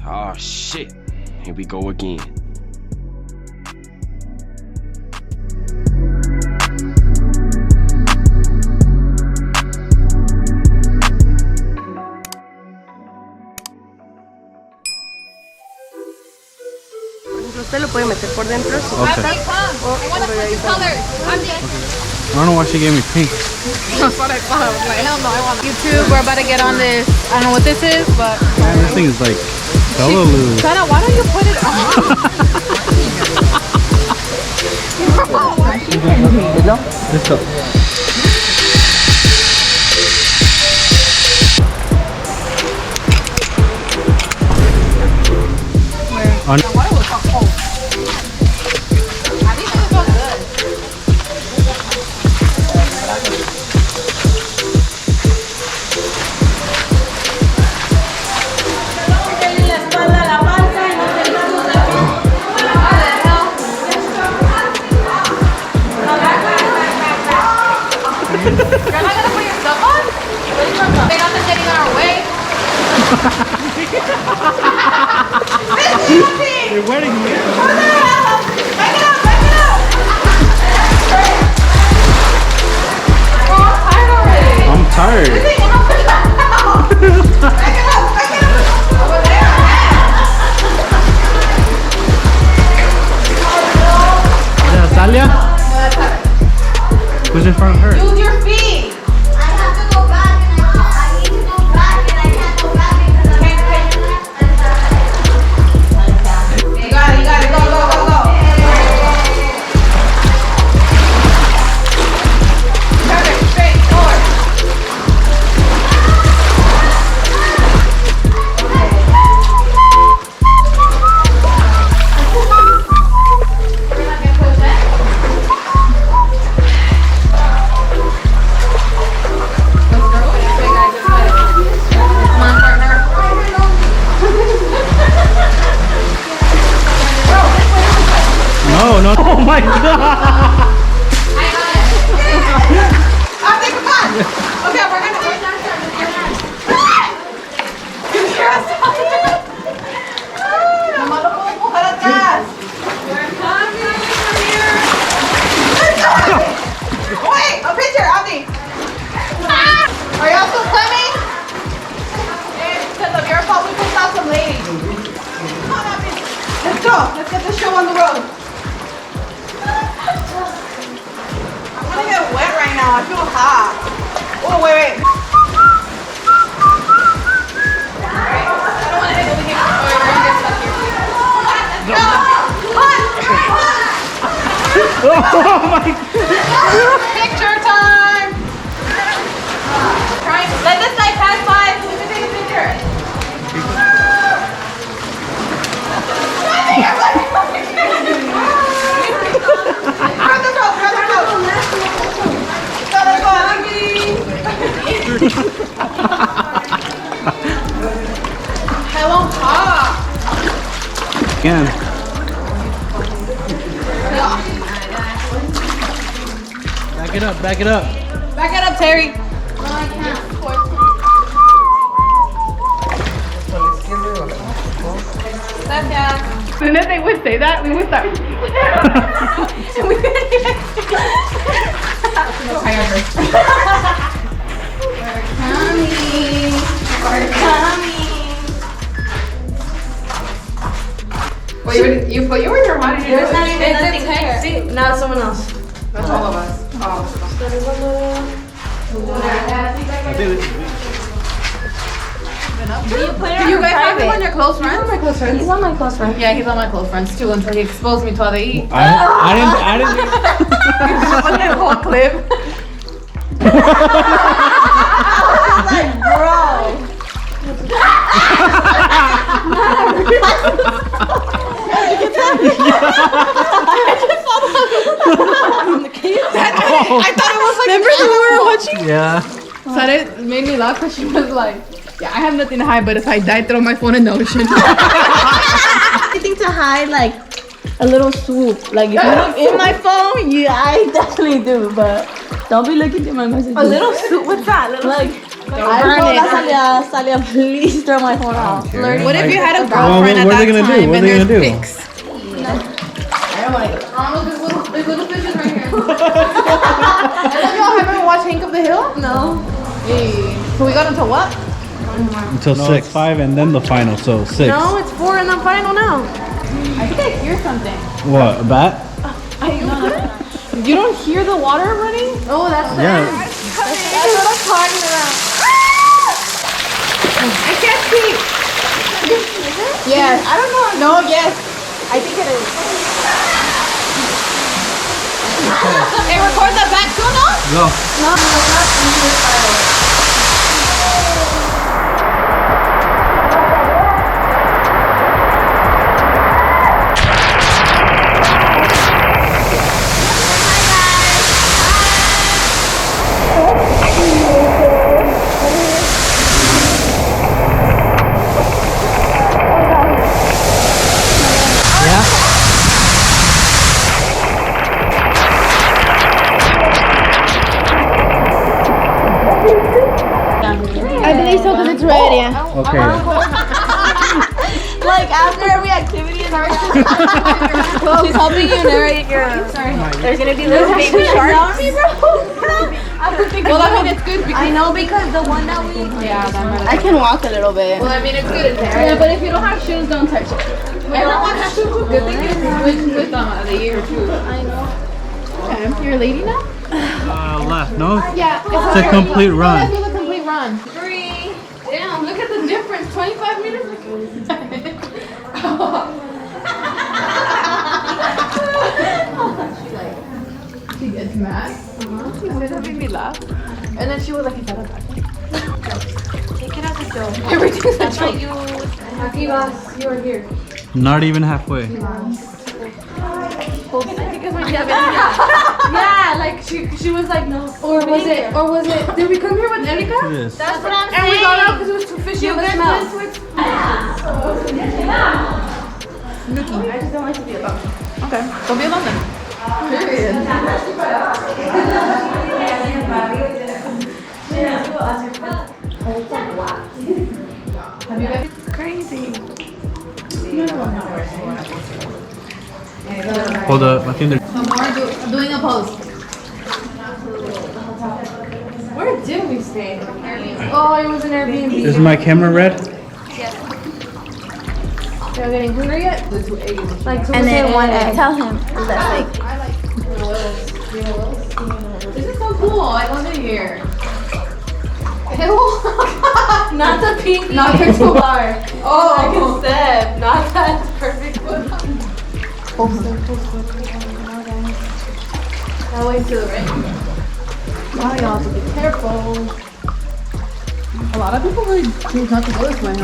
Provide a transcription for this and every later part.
Oh shit. Here we go again. Usted lo puede meter por dentro si gusta o enrolladito. I don't know why she gave me pink. That's what I thought. I was like, hell no, I want YouTube. We're about to get on this. I don't know what this is, but Man, this thing is like hella loose. Sana, why don't you put it on? Let's go. On You're wetting me. I'm tired. Natalia? Who's in front of her? Use your feet. I have to go back and I need to go back and I can't go back because You got it. Go. Turn it straight forward. Come on, partner. No. Oh my god. Okay, come on. Okay, we're gonna go down there. Mamá lo puedo empujar atrás. We're coming over here. Wait, a picture, Abby. Are y'all still swimming? Because of your fault, we pushed out some ladies. Come on, Abby. Let's go. Let's get this show on the road. I'm gonna get wet right now. I feel hot. Oh, wait. Alright. I don't want to hit over here. Oh, we're gonna get stuck here. Oh my god. Picture time. Try. Let this light pass by so we can take a picture. Grab the rope. Let's go, Hello, hot. Again. Back it up. Back it up, Terry. And if they would say that, we would start. And we couldn't even We're coming. Wait, you were your mind. There's not even nothing here. See, now it's someone else. That's all of us. Do You guys have him on your close friends? my close friends. He's on my close friends. Yeah, he's on my close friends too until he exposed me to all they eat. I didn't. Put that whole clip. I thought it was like. Remember when we were watching? Yeah. So it made me laugh because she was like, "Yeah, I have nothing to hide, but if I die, throw my phone in the ocean." Anything to hide, like a little swoop. Like if you look in my phone, I definitely do, but don't be looking through my messages. A little suit. What's that? like Salia, please throw my phone out. What if you had a Well, girlfriend what at are they that gonna do? time What are and they there's gonna do? pics? I don't want to go. There's little fishes right here. Y'all haven't watched Hank of the Hill? No. Hey. So we got until what? Until 6. 5 and then the final, so 6. No, it's 4 in the final now. I think I hear something. What, a bat? You don't hear the water running? Oh, that's Yeah. That's what I'm talking about. I can't see. Yes. I don't know. No, yes. I think it is. Hey, record the back too, no? Go. I believe so because it's red, yeah. Okay. Like after every activity in our she's helping you narrate your. Sorry. There's gonna be little baby sharks. Well, I mean, it's good because... I know because the one that we. Yeah, that might I can walk a little bit. Well, I mean, it's good in there. Yeah, but if you don't have shoes, don't touch it. Everyone has shoes. Good thing you switched with them the year or two. I know. Okay, you're a lady now? Left, no? Yeah. It's a complete run. It's a complete run. 3. Damn, look at the difference. 25 meters. She gets mad. She said that made me laugh. And then she was like, is that a bad thing? Take it as a joke. Everything's a That's why joke. you You're here. Not even halfway. I think it's when you have it. Yeah, like she was like, no. Or was it, did we come here with Erika? Yes. That's what I'm And we saying. got out because it was too fishy of a smell. Nookie. I just don't like to be alone. Okay, don't be alone then. Period. Have you guys? Crazy. Hold up, I think they're... I'm doing a pose. Where did we stay? Oh, it was an Airbnb. Is my camera red? Y'all getting hungry yet? Like, And then one tell him is that fake? I like This is so cool. I love it here. Not the pink, not pixel bar. Oh, like a step. Not that perfect one. That way to the right. Wow, y'all have to be careful. A lot of people really choose not to go this way.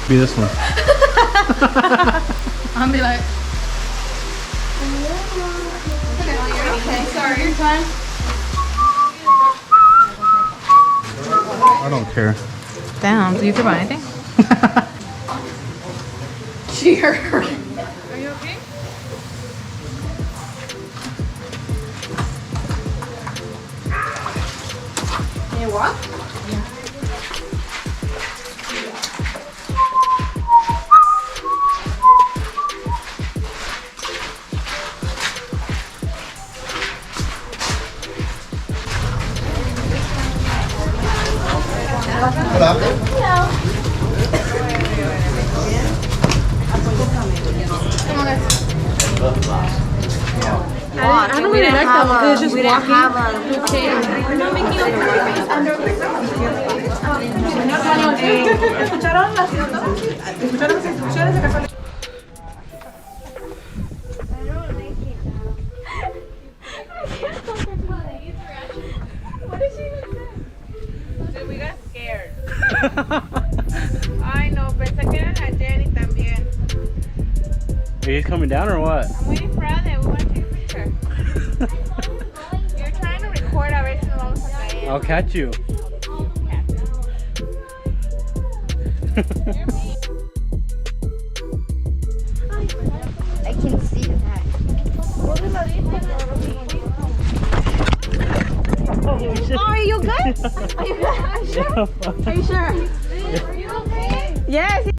Be this one. I'm be like. Okay, sorry, you're fine. I don't care. Damn, do you care about anything? Cheers. Are you okay? Can you walk? I don't really like that one because it's just walking. We're not making What did she even say? Dude, we got scared. Ay, no, pensé que era la Jenny. He's coming down or what? I'm waiting for Ade. We want to take a picture. You're trying to record a ver si nos vamos a caer. I'll catch you. I can see that. Oh, are you good? Are you good? Are you sure? Are you sure? Are you okay? Yes.